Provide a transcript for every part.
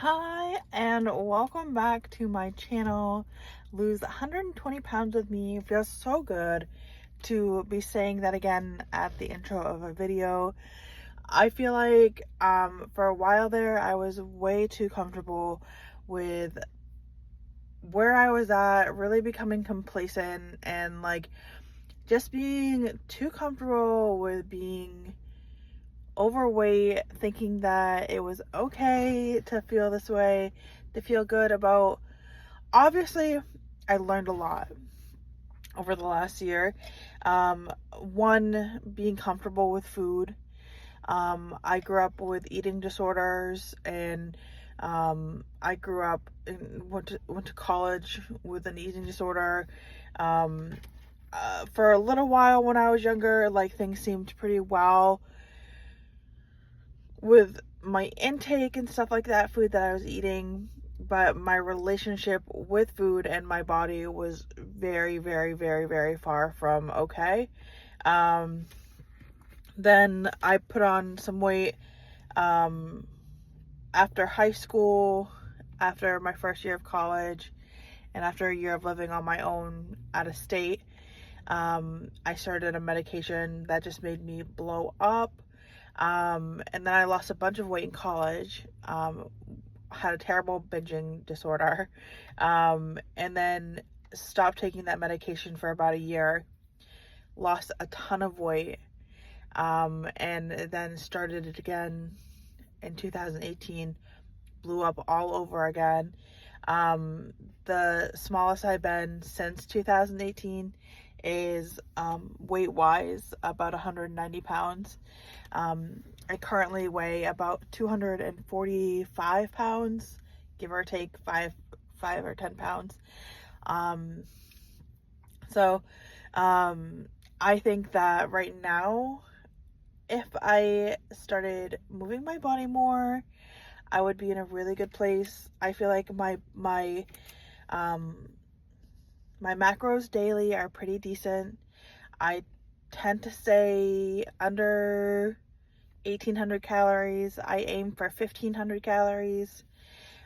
Hi, and welcome back to my channel. Lose 120 pounds with me. Feels so good to be saying that again at the intro of a video. I feel like for a while there, I was way too comfortable with where I was at, really becoming complacent and like just being too comfortable with being overweight, thinking that it was okay to feel this way, to feel good about. Obviously, I learned a lot over the last year. One, being comfortable with food. I grew up with eating disorders, and I grew up and went to college with an eating disorder. Um, for a little while when I was younger, like things seemed pretty well with my intake and stuff like that, food that I was eating, but my relationship with food and my body was very, very, very, very far from okay. Um, then I put on some weight um, after high school, after my first year of college, and after a year of living on my own out of state. I started a medication that just made me blow up. And then I lost a bunch of weight in college. Had a terrible binging disorder. And then stopped taking that medication for about a year. Lost a ton of weight. And then started it again in 2018. Blew up all over again. The smallest I've been since 2018 is weight wise about 190 pounds. I currently weigh about 245 pounds, give or take 5 or 10 pounds. Um, so I think that right now, if I started moving my body more, I would be in a really good place. I feel like um, my macros daily are pretty decent. I tend to stay under 1,800 calories. I aim for 1,500 calories.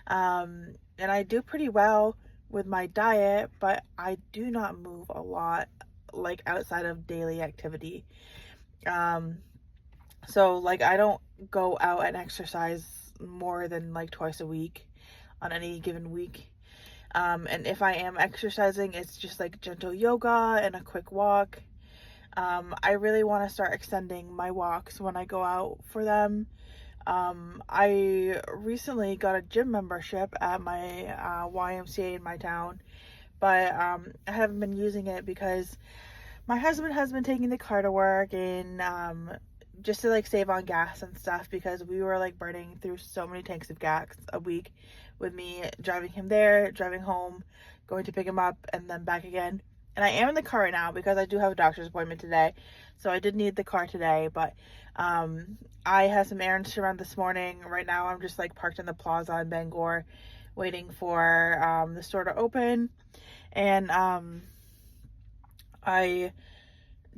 And I do pretty well with my diet, but I do not move a lot, like outside of daily activity. So like I don't go out and exercise more than like twice a week on any given week. And if I am exercising, it's just like gentle yoga and a quick walk. I really want to start extending my walks when I go out for them. I recently got a gym membership at my YMCA in my town, but I haven't been using it because my husband has been taking the car to work, and just to like save on gas and stuff, because we were like burning through so many tanks of gas a week with me driving him there, driving home, going to pick him up, and then back again. And I am in the car right now because I do have a doctor's appointment today, so I did need the car today. But I had some errands to run this morning. Right now I'm just like parked in the plaza in Bangor waiting for the store to open. And I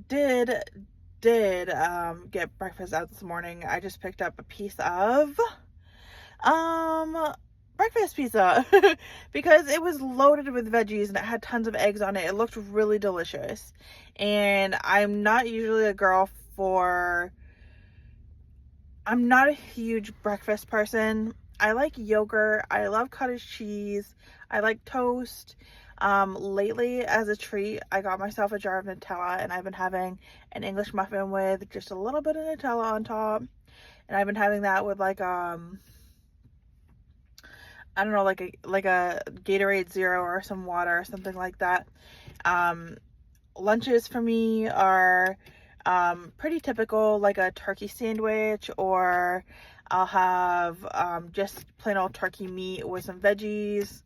did get breakfast out this morning. I just picked up a piece of breakfast pizza because it was loaded with veggies and it had tons of eggs on it. It looked really delicious. And I'm not usually a girl for I'm not a huge breakfast person. I like yogurt. I love cottage cheese. I like toast. Lately, as a treat, I got myself a jar of Nutella, and I've been having an English muffin with just a little bit of Nutella on top. And I've been having that with like I don't know, like a Gatorade Zero or some water or something like that. Lunches for me are pretty typical, like a turkey sandwich, or I'll have just plain old turkey meat with some veggies,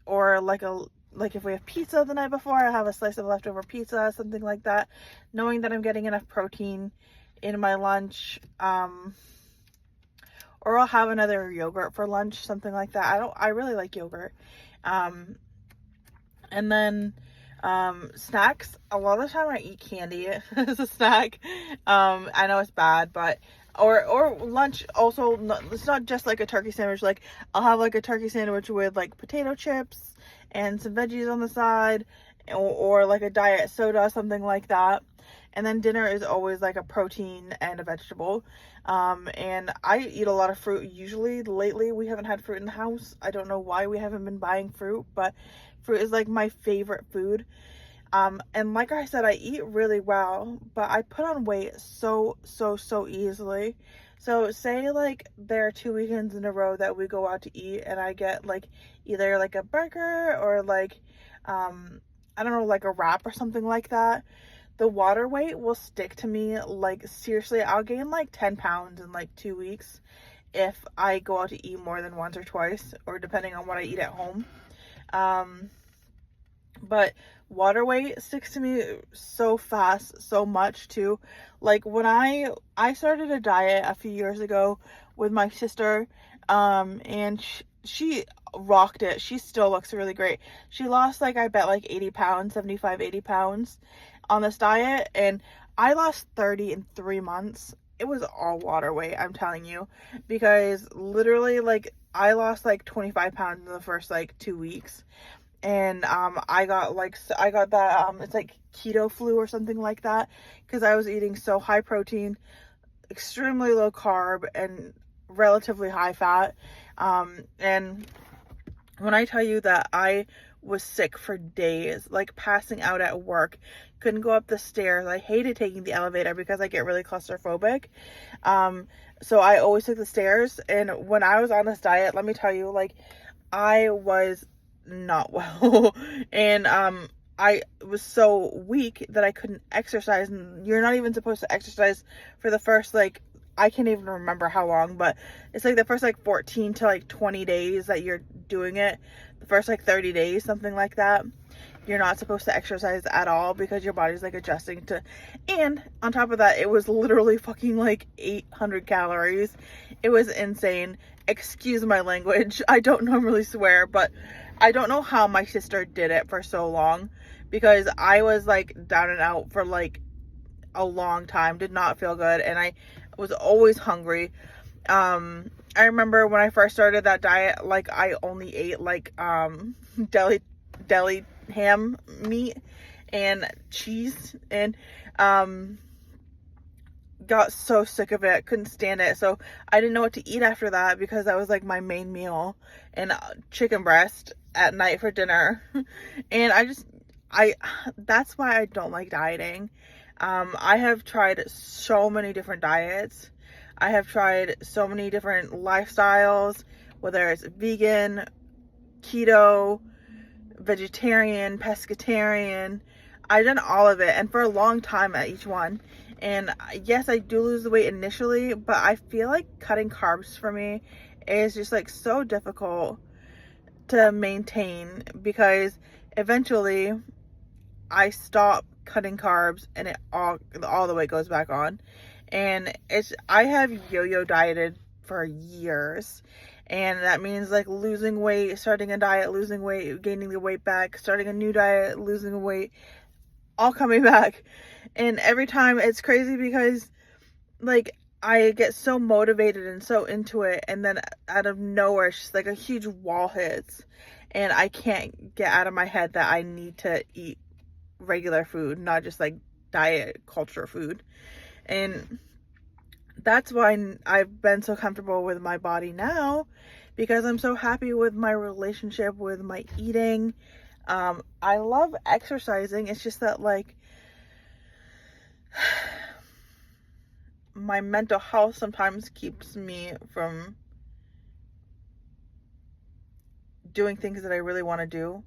or like if we have pizza the night before, I have a slice of leftover pizza, something like that, knowing that I'm getting enough protein in my lunch. Or I'll have another yogurt for lunch, something like that. I really like yogurt. And then snacks, a lot of the time I eat candy as a snack. I know it's bad, but or lunch also. It's not just like a turkey sandwich. Like I'll have like a turkey sandwich with like potato chips and some veggies on the side, or like a diet soda, something like that. And then dinner is always like a protein and a vegetable. And I eat a lot of fruit usually. Lately we haven't had fruit in the house. I don't know why we haven't been buying fruit, but fruit is like my favorite food. And like I said, I eat really well, but I put on weight so easily. So say like there are 2 weekends in a row that we go out to eat and I get like either like a burger or like, I don't know, like a wrap or something like that. The water weight will stick to me. Like seriously, I'll gain like 10 pounds in like 2 weeks if I go out to eat more than once or twice, or depending on what I eat at home. But water weight sticks to me so fast, so much too. Like when I started a diet a few years ago with my sister, and she rocked it. She still looks really great. She lost like, I bet like 80 pounds, 75, 80 pounds on this diet, and I lost 30 in 3 months. It was all water weight, I'm telling you, because literally like I lost like 25 pounds in the first like 2 weeks. And I got that it's like keto flu or something like that, because I was eating so high protein, extremely low carb, and relatively high fat. And when I tell you that I was sick for days, like passing out at work, couldn't go up the stairs. I hated taking the elevator because I get really claustrophobic. So I always took the stairs. And when I was on this diet, let me tell you, like I was not well. And I was so weak that I couldn't exercise. And you're not even supposed to exercise for the first like, I can't even remember how long, but it's like the first like 14 to like 20 days that you're doing it. The first like 30 days, something like that. You're not supposed to exercise at all because your body's like adjusting to, and on top of that, it was literally fucking like 800 calories. It was insane. Excuse my language. I don't normally swear, but I don't know how my sister did it for so long, because I was like down and out for like a long time, did not feel good, and I was always hungry. I remember when I first started that diet, like I only ate like deli ham meat and cheese, and got so sick of it, couldn't stand it. So I didn't know what to eat after that, because that was like my main meal, and chicken breast at night for dinner. And that's why I don't like dieting. I have tried so many different diets. I have tried so many different lifestyles, whether it's vegan, keto, vegetarian, pescatarian. I've done all of it, and for a long time at each one. And yes, I do lose the weight initially, but I feel like cutting carbs for me is just like so difficult to maintain, because eventually I stop cutting carbs and it all the weight goes back on. And I have yo-yo dieted for years, and that means like losing weight, starting a diet, losing weight, gaining the weight back, starting a new diet, losing weight, all coming back. And every time it's crazy, because like I get so motivated and so into it, and then out of nowhere it's just like a huge wall hits, and I can't get out of my head that I need to eat regular food, not just like diet culture food. And that's why I've been so comfortable with my body now, because I'm so happy with my relationship with my eating. I love exercising. It's just that like my mental health sometimes keeps me from doing things that I really want to do.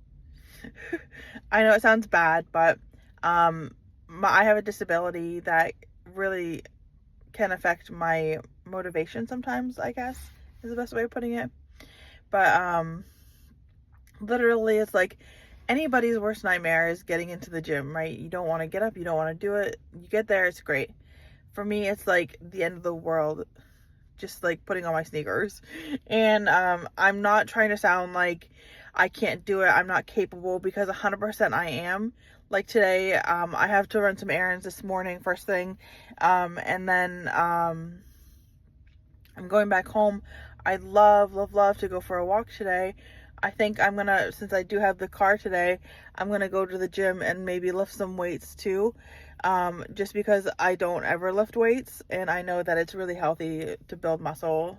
I know it sounds bad, but I have a disability that really can affect my motivation sometimes, I guess is the best way of putting it. But literally it's like anybody's worst nightmare is getting into the gym, right? You don't want to get up, you don't want to do it. You get there, it's great. For me, it's like the end of the world, just like putting on my sneakers. And I'm not trying to sound like I can't do it, I'm not capable, because 100% I am. Like today, I have to run some errands this morning first thing, and then I'm going back home. I'd love, love, love to go for a walk today. I think I'm gonna, since I do have the car today, I'm gonna go to the gym and maybe lift some weights too. Just because I don't ever lift weights, and I know that it's really healthy to build muscle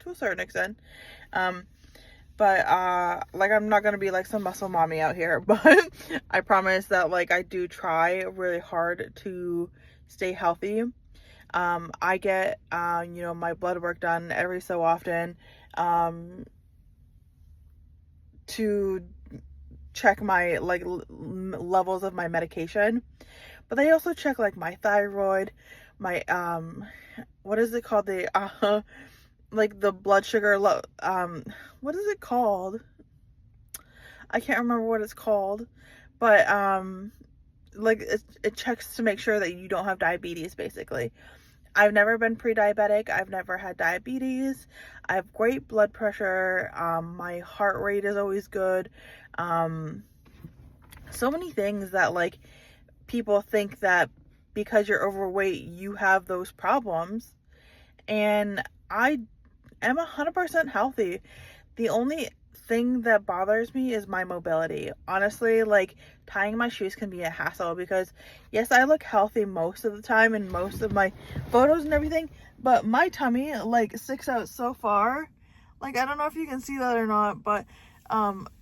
to a certain extent. But like, I'm not gonna be like some muscle mommy out here, but I promise that like I do try really hard to stay healthy. I get my blood work done every so often to check my like levels of my medication, but they also check like my thyroid, my what is it called, the like the blood sugar what is it called? I can't remember what it's called, but like it checks to make sure that you don't have diabetes, basically. I've never been pre-diabetic. I've never had diabetes. I have great blood pressure. My heart rate is always good. So many things that like people think that because you're overweight, you have those problems. And I am 100% healthy. The only thing that bothers me is my mobility. Honestly, like tying my shoes can be a hassle because yes, I look healthy most of the time in most of my photos and everything, but my tummy like sticks out so far. Like, I don't know if you can see that or not, but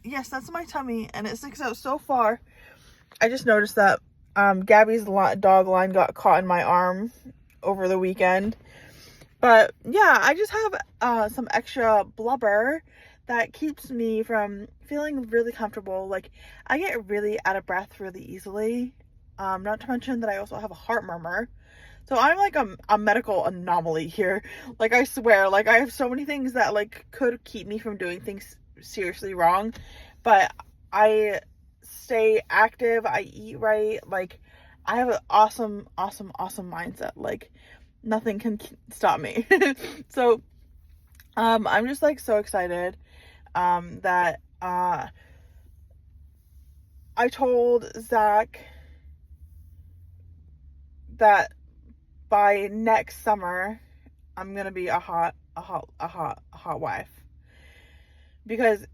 yes, that's my tummy and it sticks out so far. I just noticed that Gabby's dog line got caught in my arm over the weekend. But yeah, I just have some extra blubber that keeps me from feeling really comfortable. Like, I get really out of breath really easily. Not to mention that I also have a heart murmur. So I'm like a medical anomaly here. Like, I swear, like I have so many things that like could keep me from doing things seriously wrong. But I stay active, I eat right. Like, I have an awesome, awesome, awesome mindset. Like, nothing can stop me. So I'm just like so excited that I told Zach that by next summer I'm gonna be a hot wife, because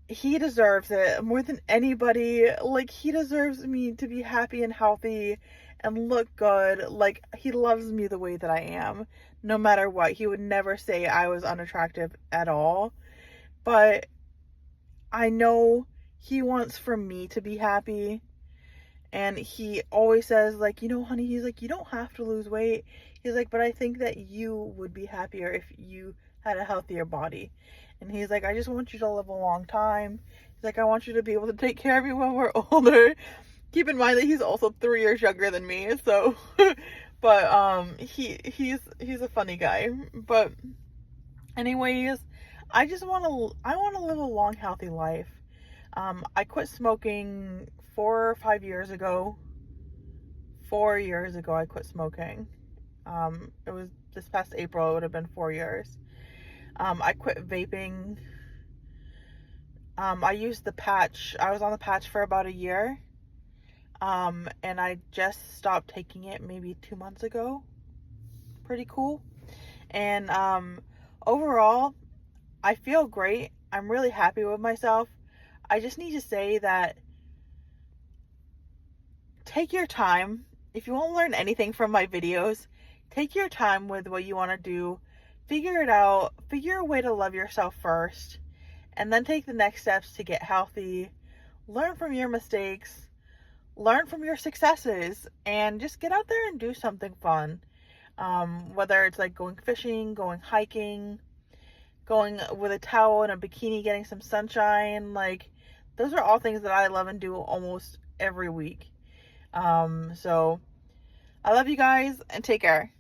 he deserves it more than anybody. Like, he deserves me to be happy and healthy and look good. Like, he loves me the way that I am, no matter what. He would never say I was unattractive at all. But I know he wants for me to be happy. And he always says, like, honey, he's like, you don't have to lose weight. He's like, but I think that you would be happier if you had a healthier body. And he's like, I just want you to live a long time. He's like, I want you to be able to take care of me when we're older. Keep in mind that he's also 3 years younger than me, so but he's a funny guy. But anyways, I want to live a long, healthy life. I quit smoking 4 or 5 years ago. 4 years ago I quit smoking. It was this past April. It would have been 4 years. I quit vaping. I used the patch. I was on the patch for about a year. And I just stopped taking it maybe 2 months ago. Pretty cool. And overall, I feel great. I'm really happy with myself. I just need to say that take your time. If you want to learn anything from my videos, take your time with what you want to do. Figure it out. Figure a way to love yourself first. And then take the next steps to get healthy. Learn from your mistakes. Learn from your successes. And just get out there and do something fun. Whether it's like going fishing, going hiking, going with a towel and a bikini, getting some sunshine. Like, those are all things that I love and do almost every week. So I love you guys and take care.